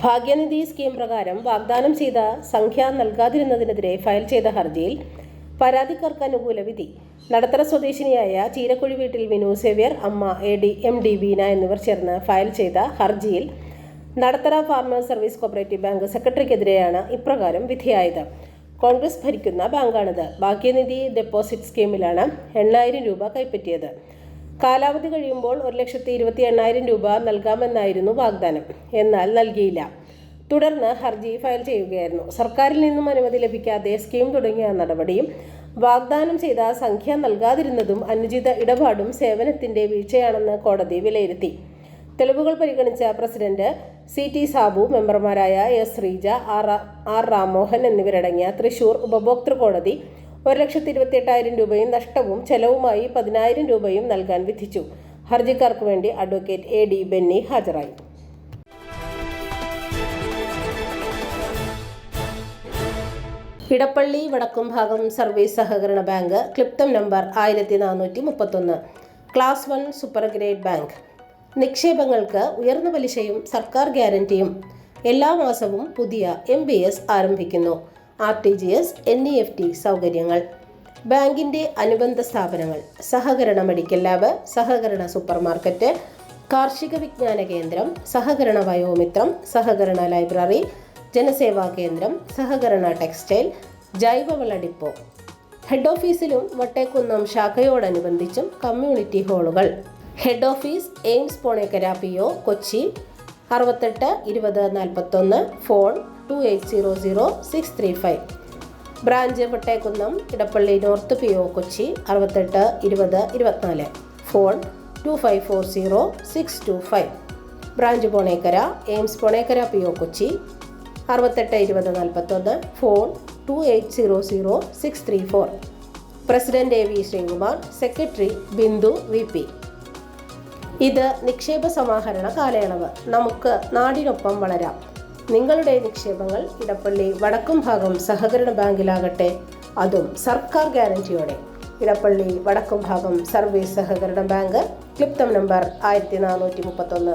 ഭാഗ്യനിധി scheme പ്രകാരം വാഗ്ദാനം ചെയ്ത സംഖ്യ നൽകാതിരുന്നതിനെതിരെ ഫയൽ ചെയ്ത ഹർജിയിൽ പരാതിക്കാർക്ക് അനുകൂല വിധി. നടത്തറ സ്വദേശിനിയായ ചീരക്കുഴി വീട്ടിൽ വിനു സേവ്യർ, അമ്മ MD ബീന എന്നിവർ ചേർന്ന് ഫയൽ ചെയ്ത ഹർജിയിൽ Nadathara farmers service cooperative bank സെക്രട്ടറിക്കെതിരെയാണ് ഇപ്രകാരം വിധിയായത്. കോൺഗ്രസ് ഭരിക്കുന്ന ബാങ്കാണിത്. ഭാഗ്യനിധി ഡെപ്പോസിറ്റ് സ്കീമിലാണ് 8,000 രൂപ കൈപ്പറ്റിയത്. കാലാവധി കഴിയുമ്പോൾ 1,28,000 രൂപ നൽകാമെന്നായിരുന്നു വാഗ്ദാനം. എന്നാൽ നൽകിയില്ല. തുടർന്ന് ഹർജി ഫയൽ ചെയ്യുകയായിരുന്നു. സർക്കാരിൽ നിന്നും അനുമതി ലഭിക്കാതെ സ്കീം തുടങ്ങിയ നടപടിയും വാഗ്ദാനം ചെയ്ത സംഖ്യ നൽകാതിരുന്നതും അനുചിത ഇടപാടും സേവനത്തിന്റെ വീഴ്ചയാണെന്ന് കോടതി വിലയിരുത്തി. തെളിവുകൾ പരിഗണിച്ച പ്രസിഡന്റ് CT സാബു, മെമ്പർമാരായ S ശ്രീജ, R രാമോഹൻ എന്നിവരടങ്ങിയ തൃശൂർ ഉപഭോക്തൃ കോടതി 1,28,000 രൂപയും നഷ്ടവും ചെലവുമായി 10,000 രൂപയും നൽകാൻ വിധിച്ചു. ഹർജിക്കാർക്ക് വേണ്ടി അഡ്വക്കേറ്റ് AD ബെന്നി ഹാജരായി. ഇടപ്പള്ളി വടക്കുംഭാഗം സർവീസ് സഹകരണ ബാങ്ക് ക്ലിപ്തം number 1431, class 1 super grade bank. നിക്ഷേപങ്ങൾക്ക് ഉയർന്ന പലിശയും സർക്കാർ ഗ്യാരണ്ടിയും. എല്ലാ മാസവും പുതിയ MBS ആരംഭിക്കുന്നു. RTGS, NEFT സൗകര്യങ്ങൾ. ബാങ്കിൻ്റെ അനുബന്ധ സ്ഥാപനങ്ങൾ: സഹകരണ മെഡിക്കൽ ലാബ്, സഹകരണ സൂപ്പർ മാർക്കറ്റ്, കാർഷിക വിജ്ഞാന കേന്ദ്രം, സഹകരണ വയോമിത്രം, സഹകരണ ലൈബ്രറി, ജനസേവാ കേന്ദ്രം, സഹകരണ ടെക്സ്റ്റൈൽ, ജൈവവള ഡിപ്പോ. ഹെഡ് ഓഫീസിലും വട്ടേക്കുന്നം ശാഖയോടനുബന്ധിച്ചും കമ്മ്യൂണിറ്റി ഹാളുകൾ. Head office AIMS Ponekkara PO, Kochi 68 20 41, phone 2800 635. Branch Vattekkunnam Edappally north PO, Kochi 68 20 24, phone 2540 625. Branch Ponekkara AIMS Ponekkara PO, Kochi 68 20 41, phone 2800 634. President AV Sreekumar, secretary Bindu VP. ഇത് നിക്ഷേപ സമാഹരണ കാലയളവ്. നമുക്ക് നാടിനൊപ്പം വളരാം. നിങ്ങളുടെ നിക്ഷേപങ്ങൾ ഇടപ്പള്ളി വടക്കുംഭാഗം സഹകരണ ബാങ്കിലാകട്ടെ, അതും സർക്കാർ ഗ്യാരണ്ടിയോടെ. ഇടപ്പള്ളി വടക്കുംഭാഗം സർവീസ് സഹകരണ ബാങ്ക് ക്ലിപ്തം നമ്പർ 1431.